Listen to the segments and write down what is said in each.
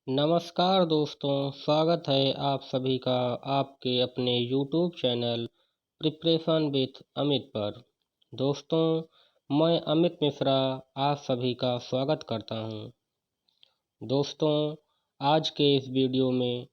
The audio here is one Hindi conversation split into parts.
नमस्कार दोस्तों, स्वागत है आप सभी का आपके अपने YouTube channel preparation with Amit पर। दोस्तों, मैं अमित मिश्रा आप सभी का स्वागत करता हूं। दोस्तों, आज के इस वीडियो में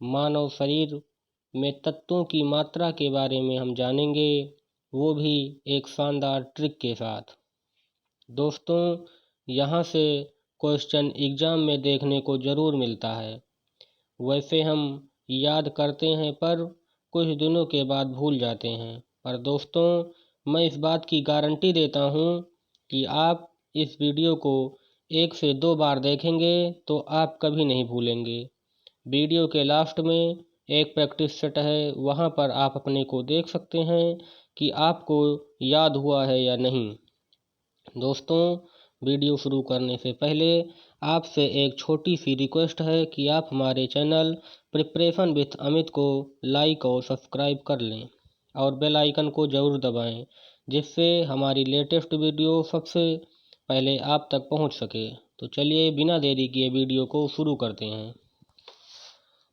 मानव शरीर में तत्वों की मात्रा के बारे में हम जानेंगे, वो भी एक शानदार ट्रिक के साथ। दोस्तों, यहाँ से क्वेश्चन एग्ज़ाम में देखने को ज़रूर मिलता है। वैसे हम याद करते हैं पर कुछ दिनों के बाद भूल जाते हैं। पर दोस्तों, मैं इस बात की गारंटी देता हूँ कि आप इस वीडियो को 1 से 2 बार देखेंगे तो आप कभी नहीं भूलेंगे। वीडियो के लास्ट में एक प्रैक्टिस सेट है, वहाँ पर आप अपने को देख सकते हैं कि आपको याद हुआ है या नहीं। दोस्तों, वीडियो शुरू करने से पहले आपसे एक छोटी सी रिक्वेस्ट है कि आप हमारे चैनल प्रिपरेशन विथ अमित को लाइक और सब्सक्राइब कर लें और बेल आइकन को ज़रूर दबाएं, जिससे हमारी लेटेस्ट वीडियो सबसे पहले आप तक पहुंच सके। तो चलिए बिना देरी किए वीडियो को शुरू करते हैं।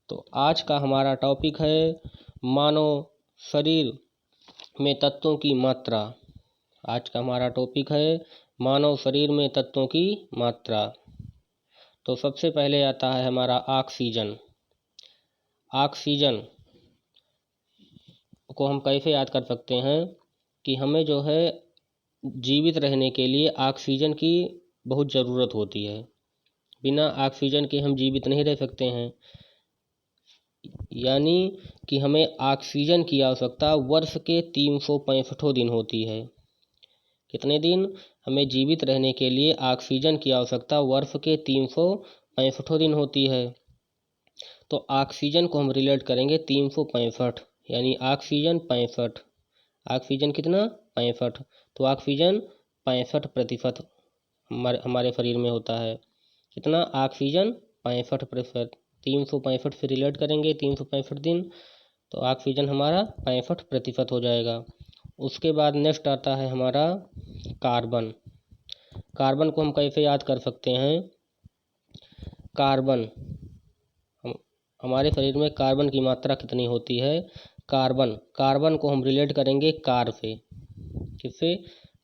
तो आज का हमारा टॉपिक है मानव शरीर में तत्वों की मात्रा। आज का हमारा टॉपिक है मानव शरीर में तत्वों की मात्रा। तो सबसे पहले आता है हमारा ऑक्सीजन। ऑक्सीजन को हम कैसे याद कर सकते हैं कि हमें जो है जीवित रहने के लिए ऑक्सीजन की बहुत ज़रूरत होती है। बिना ऑक्सीजन के हम जीवित नहीं रह सकते हैं, यानी कि हमें ऑक्सीजन की आवश्यकता वर्ष के 365 दिन होती है। कितने दिन? हमें जीवित रहने के लिए ऑक्सीजन की आवश्यकता वर्ष के 365 दिन होती है। तो ऑक्सीजन को हम रिलेट करेंगे 365, यानी ऑक्सीजन 65। ऑक्सीजन कितना? 65। तो ऑक्सीजन 65% हमारे शरीर में होता है। कितना? ऑक्सीजन 65%। 365 से रिलेट करेंगे 365 दिन, तो ऑक्सीजन हमारा 65% हो जाएगा। उसके बाद नेक्स्ट आता है हमारा कार्बन। कार्बन को हम कैसे याद कर सकते हैं? कार्बन, हमारे शरीर में कार्बन की मात्रा कितनी होती है? कार्बन को हम रिलेट करेंगे कार से। किससे?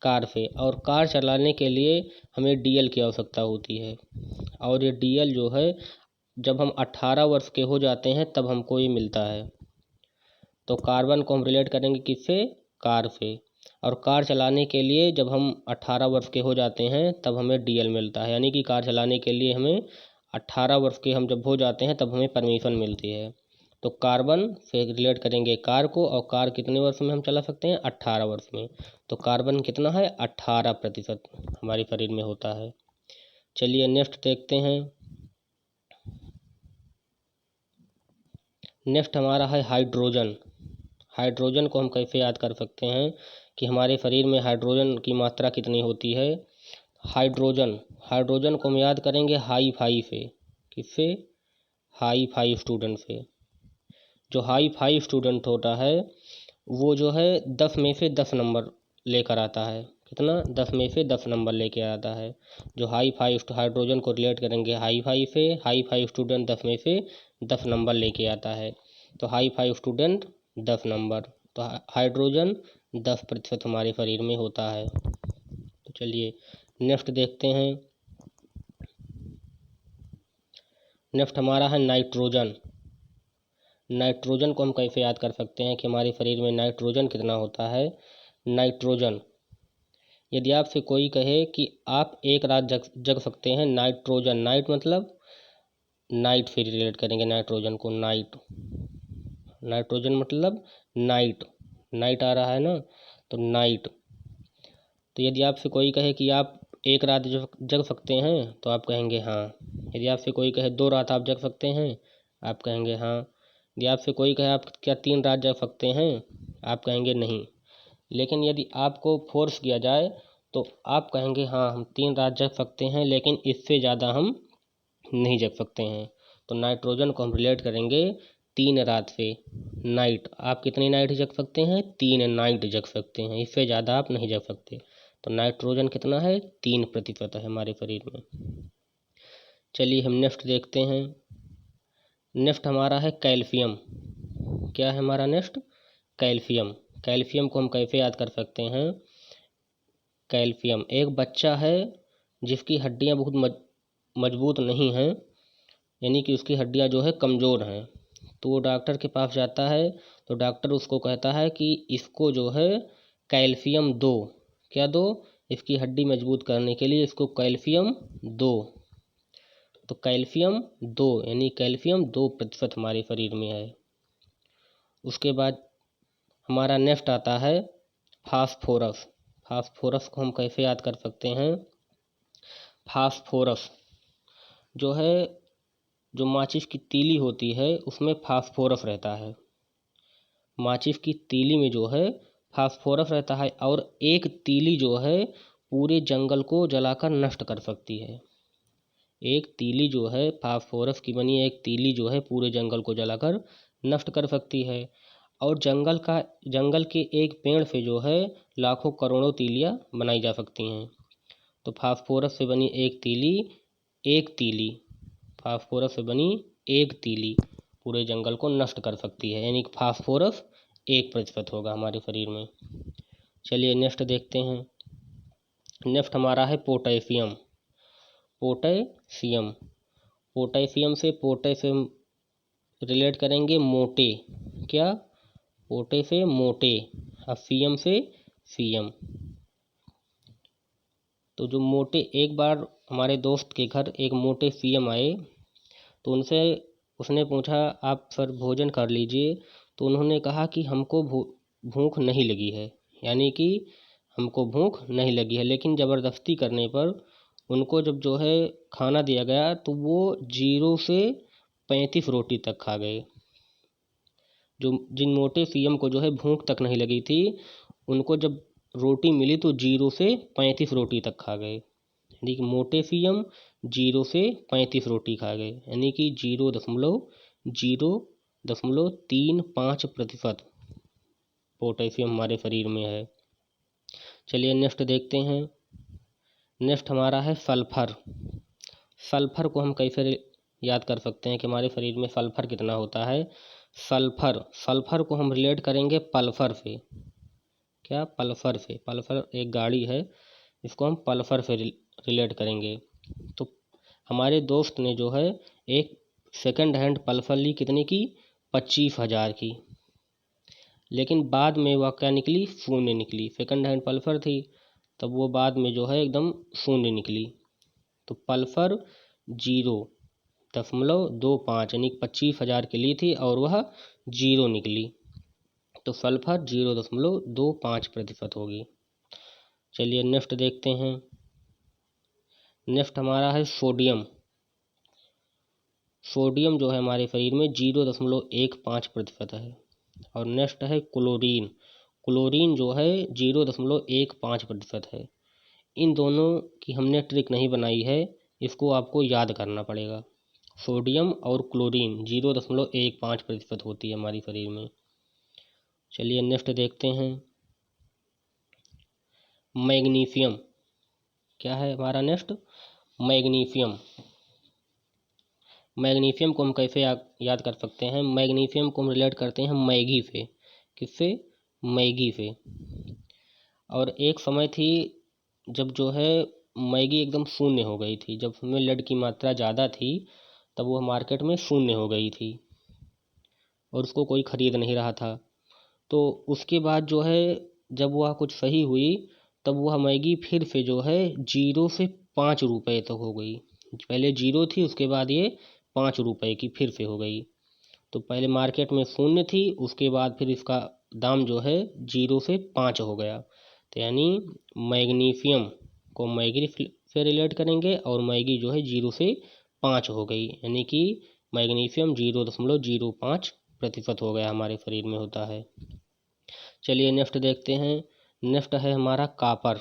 कार से। और कार चलाने के लिए हमें डीएल की आवश्यकता होती है, और ये डीएल जो है जब हम 18 वर्ष के हो जाते हैं तब हमको ये मिलता है। तो कार्बन को हम रिलेट करेंगे किससे? कार से। और कार चलाने के लिए जब हम 18 वर्ष के हो जाते हैं तब हमें डीएल मिलता है, यानी कि कार चलाने के लिए हमें 18 वर्ष के हम जब हो जाते हैं तब हमें परमिशन मिलती है। तो कार्बन से रिलेट करेंगे कार को, और कार कितने वर्ष में हम चला सकते हैं? 18 वर्ष में। तो कार्बन कितना है? 18% हमारे शरीर में होता है। चलिए नेक्स्ट देखते हैं। नेक्स्ट हमारा है हाइड्रोजन। हाइड्रोजन को हम कैसे याद कर सकते हैं कि हमारे शरीर में हाइड्रोजन की मात्रा कितनी होती है? हाइड्रोजन को हम याद करेंगे हाई फाई से। किससे? हाई फाई स्टूडेंट से। जो हाई फाई स्टूडेंट होता है वो जो है 10 में से 10 नंबर लेकर आता है। कितना? 10 में से 10 नंबर लेके आता है। जो हाई फाई हाइड्रोजन को रिलेट करेंगे हाई फाई से, हाई फाई स्टूडेंट 10 में से 10 नंबर लेके आता है। तो हाई फाई स्टूडेंट 10 नंबर। तो हाइड्रोजन 10% हमारे शरीर में होता है। तो चलिए नेक्स्ट देखते हैं। नेक्स्ट हमारा है नाइट्रोजन। नाइट्रोजन को हम कैसे याद कर सकते हैं कि हमारे शरीर में नाइट्रोजन कितना होता है? नाइट्रोजन, यदि आपसे कोई कहे कि आप एक रात जग सकते हैं, नाइट्रोजन, नाइट मतलब नाइट से रिलेट करेंगे नाइट्रोजन को। नाइट्रोजन मतलब नाइट, नाइट आ रहा है ना, तो नाइट। तो यदि आपसे कोई कहे कि आप एक रात जग सकते हैं तो आप कहेंगे हाँ। यदि आपसे कोई कहे 2 रात आप जग सकते हैं, आप कहेंगे हाँ। यदि आपसे कोई कहे आप क्या 3 रात जग सकते हैं, आप कहेंगे नहीं। लेकिन यदि आपको फोर्स किया जाए तो आप कहेंगे हाँ हम 3 रात जग सकते हैं, लेकिन इससे ज़्यादा हम नहीं जग सकते हैं। तो नाइट्रोजन को हम रिलेट करेंगे 3 रात से। नाइट, आप कितनी नाइट जग सकते हैं? 3 नाइट जग सकते हैं, इससे ज़्यादा आप नहीं जग सकते। तो नाइट्रोजन कितना है? 3% है हमारे शरीर में। चलिए हम नेक्स्ट देखते हैं। नेक्स्ट हमारा है कैल्शियम। क्या है हमारा नेक्स्ट? कैल्शियम। कैल्शियम को हम कैसे याद कर सकते हैं? कैल्शियम एक बच्चा है जिसकी हड्डियां बहुत मजबूत नहीं हैं, यानी कि उसकी हड्डियां जो है कमज़ोर हैं। तो वो डॉक्टर के पास जाता है, तो डॉक्टर उसको कहता है कि इसको जो है कैल्शियम दो। क्या दो? इसकी हड्डी मजबूत करने के लिए इसको कैल्शियम दो। तो कैल्शियम दो यानी कैल्शियम 2% हमारे शरीर में है। उसके बाद हमारा नेक्स्ट आता है फास्फोरस। फास्फोरस को हम कैसे याद कर सकते हैं? फास्फोरस जो है, जो माचिस की तीली होती है उसमें फास्फोरस रहता है। माचिस की तीली में जो है फास्फोरस रहता है, और एक तीली जो है पूरे जंगल को जलाकर नष्ट कर सकती है। एक तीली जो है फास्फोरस की बनी एक तीली जो है पूरे जंगल को जलाकर नष्ट कर सकती है। और जंगल के एक पेड़ से जो है लाखों करोड़ों तीलियां बनाई जा सकती हैं। तो फास्फोरस से बनी एक तीली फास्फोरस से बनी एक तीली पूरे जंगल को नष्ट कर सकती है, यानी कि फास्फोरस 1% होगा हमारे शरीर में। चलिए नेक्स्ट देखते हैं। नेक्स्ट हमारा है पोटेशियम। पोटेशियम पोटेशियम से पोटेशियम रिलेट करेंगे मोटे। क्या? पोटे से मोटे और सीएम से सीएम। तो जो मोटे, एक बार हमारे दोस्त के घर एक मोटे सीएम आए, तो उनसे उसने पूछा आप सर भोजन कर लीजिए। तो उन्होंने कहा कि हमको भूख नहीं लगी है, यानी कि हमको भूख नहीं लगी है। लेकिन ज़बरदस्ती करने पर उनको जब जो है खाना दिया गया तो वो 0 से 35 रोटी तक खा गए। जो जिन मोटे सीएम को जो है भूख तक नहीं लगी थी, उनको जब रोटी मिली तो 0 से 35 रोटी तक खा गए। यानी कि मोटे सीएम 0 से 35 रोटी खा गए, यानी कि 0.035% पोटेशियम हमारे शरीर में है। चलिए नेक्स्ट देखते हैं। नेक्स्ट हमारा है सल्फर। सल्फर को हम कैसे याद कर सकते हैं कि हमारे शरीर में सल्फर कितना होता है? सल्फर को हम रिलेट करेंगे पल्फर से। क्या? पल्फर से। पल्फर एक गाड़ी है, इसको हम पल्फर से रिलेट करेंगे। तो हमारे दोस्त ने जो है एक सेकंड हैंड पल्फर ली, कितने की? 25,000 की। लेकिन बाद में वह क्या निकली? शून्य निकली। सेकंड हैंड पल्फर थी, तब वो बाद में जो है एकदम शून्य निकली। तो पल्फर 0.25 यानी 25,000 की ली थी और वह 0 निकली। तो सल्फर 0.25% होगी। चलिए नेक्स्ट देखते हैं। नेक्स्ट हमारा है सोडियम। सोडियम जो है हमारे शरीर में 0.15% है। और नेक्स्ट है क्लोरीन। क्लोरीन जो है 0.15% है। इन दोनों की हमने ट्रिक नहीं बनाई है, इसको आपको याद करना पड़ेगा। सोडियम और क्लोरीन 0.15% होती है हमारे शरीर में। चलिए नेक्स्ट देखते हैं। मैग्नीशियम। क्या है हमारा नेक्स्ट? मैग्नीशियम। मैग्नीशियम को हम कैसे याद कर सकते हैं? मैग्नीशियम को हम रिलेट करते हैं मैगी से। किससे? मैगी से। और एक समय थी जब जो है मैगी एकदम शून्य हो गई थी, जब उसमें लेड की मात्रा ज़्यादा थी, तब वो मार्केट में शून्य हो गई थी और उसको कोई ख़रीद नहीं रहा था। तो उसके बाद जो है जब वह कुछ सही हुई, तब वह मैगी फिर से जो है 0 से 5 रुपये तक हो गई। पहले 0 थी, उसके बाद ये 5 रुपये की फिर से हो गई। तो पहले मार्केट में शून्य थी, उसके बाद फिर इसका दाम जो है 0 से 5 हो गया। तो यानी मैग्नीशियम को मैगी से रिलेट करेंगे और मैगी जो है 0 से 5 हो गई, यानी कि मैग्नीशियम 0.05% हो गया हमारे शरीर में होता है। चलिए नेक्स्ट देखते हैं। नेक्स्ट है हमारा कापर।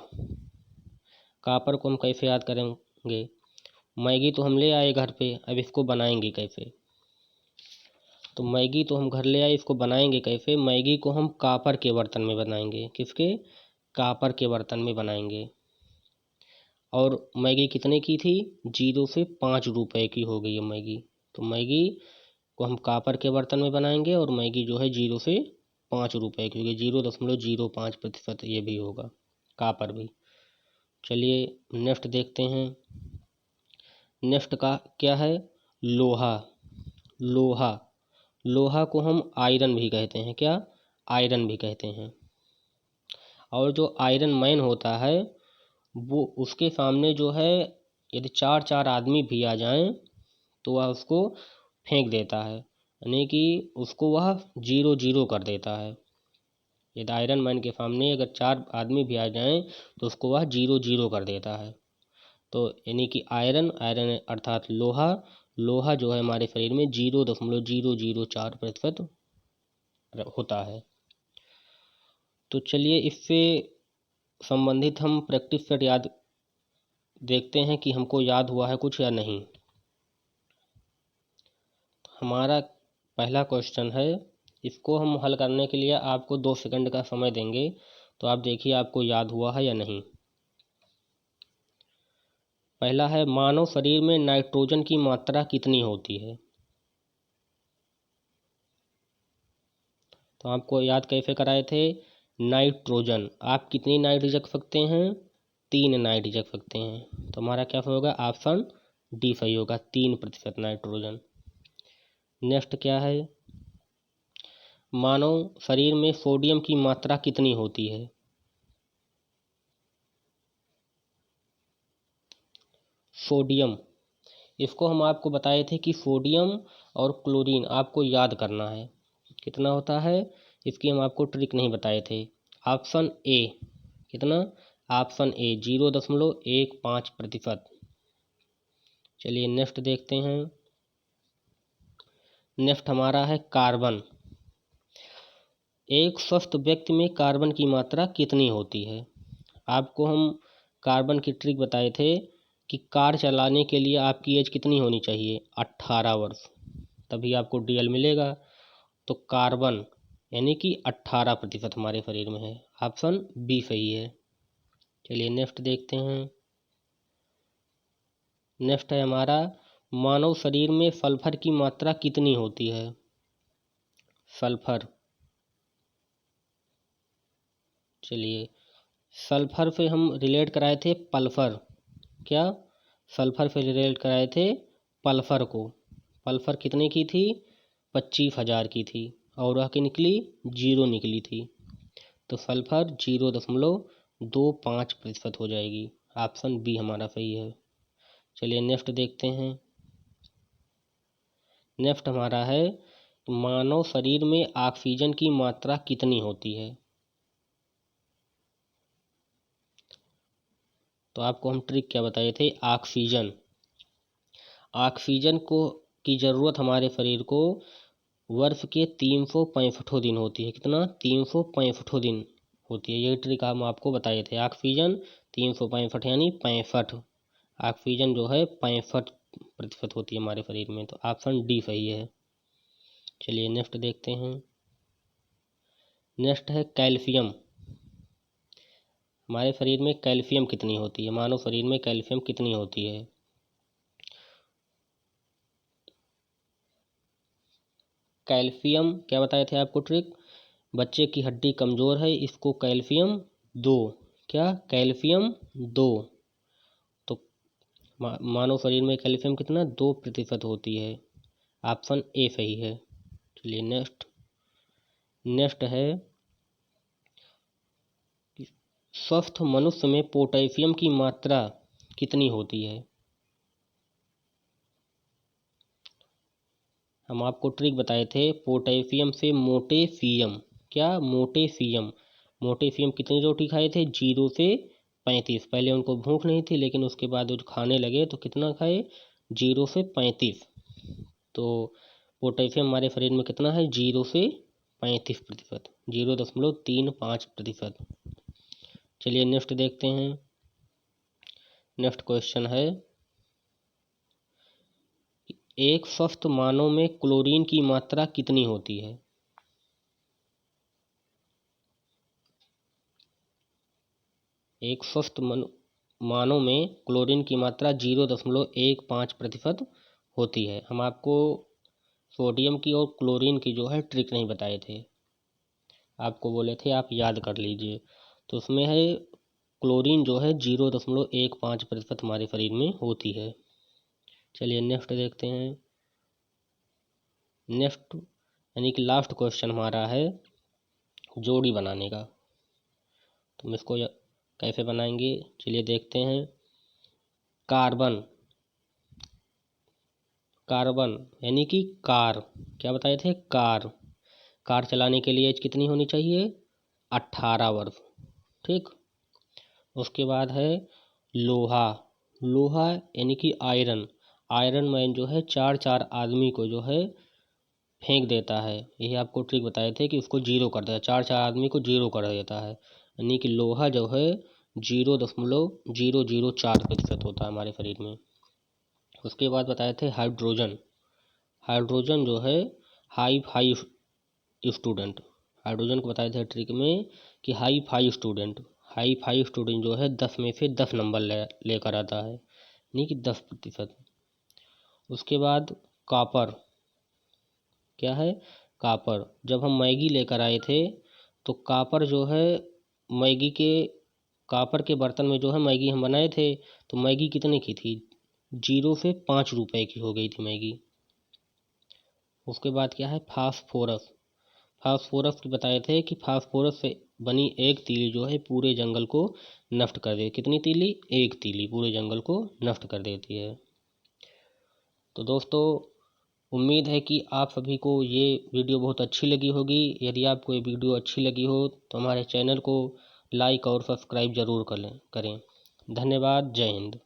कापर को हम कैसे याद करेंगे? मैगी तो हम ले आए घर पे, अब इसको बनाएंगे कैसे? तो मैगी तो हम घर ले आए, इसको बनाएंगे कैसे? मैगी को हम कापर के बर्तन में बनाएंगे। किसके? कापर के बर्तन में बनाएंगे। और मैगी कितने की थी? 0 से 5 रुपए की हो गई है मैगी। तो मैगी को हम कॉपर के बर्तन में बनाएंगे और मैगी जो है 0 से 5 रुपए की होगी, 0.05% ये भी होगा, कॉपर भी। चलिए नेक्स्ट देखते हैं। नेक्स्ट का क्या है? लोहा। लोहा, लोहा को हम आयरन भी कहते हैं। क्या? आयरन भी कहते हैं। और जो आयरन मैन होता है वो उसके सामने जो है यदि 4 आदमी भी आ जाएं तो वह उसको फेंक देता है, यानी कि उसको वह 0 कर देता है। यदि आयरन मैन के सामने अगर 4 आदमी भी आ जाएं तो उसको वह 0 कर देता है। तो यानी कि आयरन, आयरन अर्थात लोहा, लोहा जो है हमारे शरीर में 0.004% होता है। तो चलिए इससे संबंधित हम प्रैक्टिस सेट याद देखते हैं कि हमको याद हुआ है कुछ या नहीं। हमारा पहला क्वेश्चन है, इसको हम हल करने के लिए आपको 2 सेकंड का समय देंगे, तो आप देखिए आपको याद हुआ है या नहीं। पहला है, मानव शरीर में नाइट्रोजन की मात्रा कितनी होती है? तो आपको याद कैसे कराए थे? नाइट्रोजन, आप कितनी नाइट रख सकते हैं? 3 नाइट रख सकते हैं। तो हमारा क्या होगा? ऑप्शन डी सही होगा, 3% नाइट्रोजन। नेक्स्ट क्या है? मानव शरीर में सोडियम की मात्रा कितनी होती है? सोडियम, इसको हम आपको बताए थे कि सोडियम और क्लोरीन आपको याद करना है, कितना होता है। इसकी हम आपको ट्रिक नहीं बताए थे। ऑप्शन ए कितना? Option A 0.15%। चलिए नेक्स्ट देखते हैं। नेक्स्ट हमारा है कार्बन। एक स्वस्थ व्यक्ति में कार्बन की मात्रा कितनी होती है? आपको हम कार्बन की ट्रिक बताए थे कि कार चलाने के लिए आपकी एज कितनी होनी चाहिए? 18 वर्ष, तभी आपको डीएल मिलेगा। तो कार्बन यानी कि 18% हमारे शरीर में है। ऑप्शन बी सही है। चलिए नेक्स्ट देखते हैं। नेक्स्ट है हमारा, मानव शरीर में सल्फर की मात्रा कितनी होती है? सल्फर, चलिए सल्फर से हम रिलेट कराए थे पल्फर। क्या? सल्फर से रिलेट कराए थे पल्फर को। पल्फर कितने की थी? 25,000 की थी और वह की निकली 0 निकली थी। तो सल्फर 0.25% हो जाएगी। ऑप्शन बी हमारा सही है। चलिए नेक्स्ट देखते हैं। नेक्स्ट हमारा है, मानव शरीर में ऑक्सीजन की मात्रा कितनी होती है? तो आपको हम ट्रिक क्या बताए थे? ऑक्सीजन, ऑक्सीजन को की ज़रूरत हमारे शरीर को वर्ष के 365 दिन होती है। कितना? 365 दिन होती है। ये ट्रिक हम आपको बताए थे। ऑक्सीजन 365 यानी 65, ऑक्सीजन जो है 65% होती है हमारे शरीर में। तो ऑप्शन डी सही है। चलिए नेक्स्ट देखते हैं। नेक्स्ट है कैल्शियम। हमारे शरीर में कैल्शियम कितनी होती है? मानव शरीर में कैल्शियम कितनी होती है? कैल्शियम क्या बताए थे आपको ट्रिक? बच्चे की हड्डी कमज़ोर है, इसको कैल्शियम दो। क्या? कैल्शियम दो। तो मानव शरीर में कैल्शियम कितना? 2% होती है। ऑप्शन ए सही है। चलिए नेक्स्ट। नेक्स्ट है, स्वस्थ मनुष्य में पोटेशियम की मात्रा कितनी होती है? हम आपको ट्रिक बताए थे पोटेशियम से मोटेशियम। क्या? मोटेशियम, मोटेशियम कितनी रोटी खाए थे? 0 से 35। पहले उनको भूख नहीं थी लेकिन उसके बाद वो खाने लगे तो कितना खाए? 0 से 35। तो पोटेशियम हमारे शरीर में कितना है? 0 से 35%, 0.35%। चलिए नेक्स्ट देखते हैं। नेक्स्ट क्वेश्चन है, एक स्वस्थ मानव में क्लोरीन की मात्रा कितनी होती है? एक स्वस्थ मानों में क्लोरीन की मात्रा 0.15% होती है। हम आपको सोडियम की और क्लोरीन की जो है ट्रिक नहीं बताए थे, आपको बोले थे आप याद कर लीजिए। तो उसमें है क्लोरीन जो है 0.15% हमारे शरीर में होती है। चलिए नेक्स्ट देखते हैं। नेक्स्ट यानी कि लास्ट क्वेश्चन हमारा है जोड़ी बनाने का। तो हम इसको कैसे बनाएंगे चलिए देखते हैं। कार्बन कार्बन यानी कि कार, क्या बताए थे, कार चलाने के लिए एज कितनी होनी चाहिए, 18 वर्ष। ठीक। उसके बाद है लोहा, लोहा यानी कि आयरन मैन जो है चार आदमी को जो है फेंक देता है। यही आपको ट्रिक बताए थे कि उसको जीरो कर देता है, चार आदमी को जीरो कर देता है। यानी कि लोहा जो है 0.004% होता है हमारे शरीर में। उसके बाद बताए थे हाइड्रोजन जो है हाई स्टूडेंट, हाइड्रोजन को बताए थे ट्रिक में कि हाई फाई स्टूडेंट जो है 10 में से 10 नंबर लेकर आता है, यानी कि 10%। उसके बाद कॉपर, क्या है, कॉपर। जब हम मैगी लेकर आए थे तो कॉपर जो है कॉपर के बर्तन में जो है मैगी हम बनाए थे, तो मैगी कितने की थी, 0 से 5 रुपए की हो गई थी मैगी। उसके बाद क्या है फास्फोरस की बताए थे कि फास्फोरस से बनी एक तीली जो है पूरे जंगल को नष्ट कर दे, कितनी तीली, एक तीली पूरे जंगल को नष्ट कर देती है। तो दोस्तों उम्मीद है कि आप सभी को ये वीडियो बहुत अच्छी लगी होगी। यदि आपको ये वीडियो अच्छी लगी हो तो हमारे चैनल को लाइक और सब्सक्राइब ज़रूर करें। धन्यवाद। जय हिंद।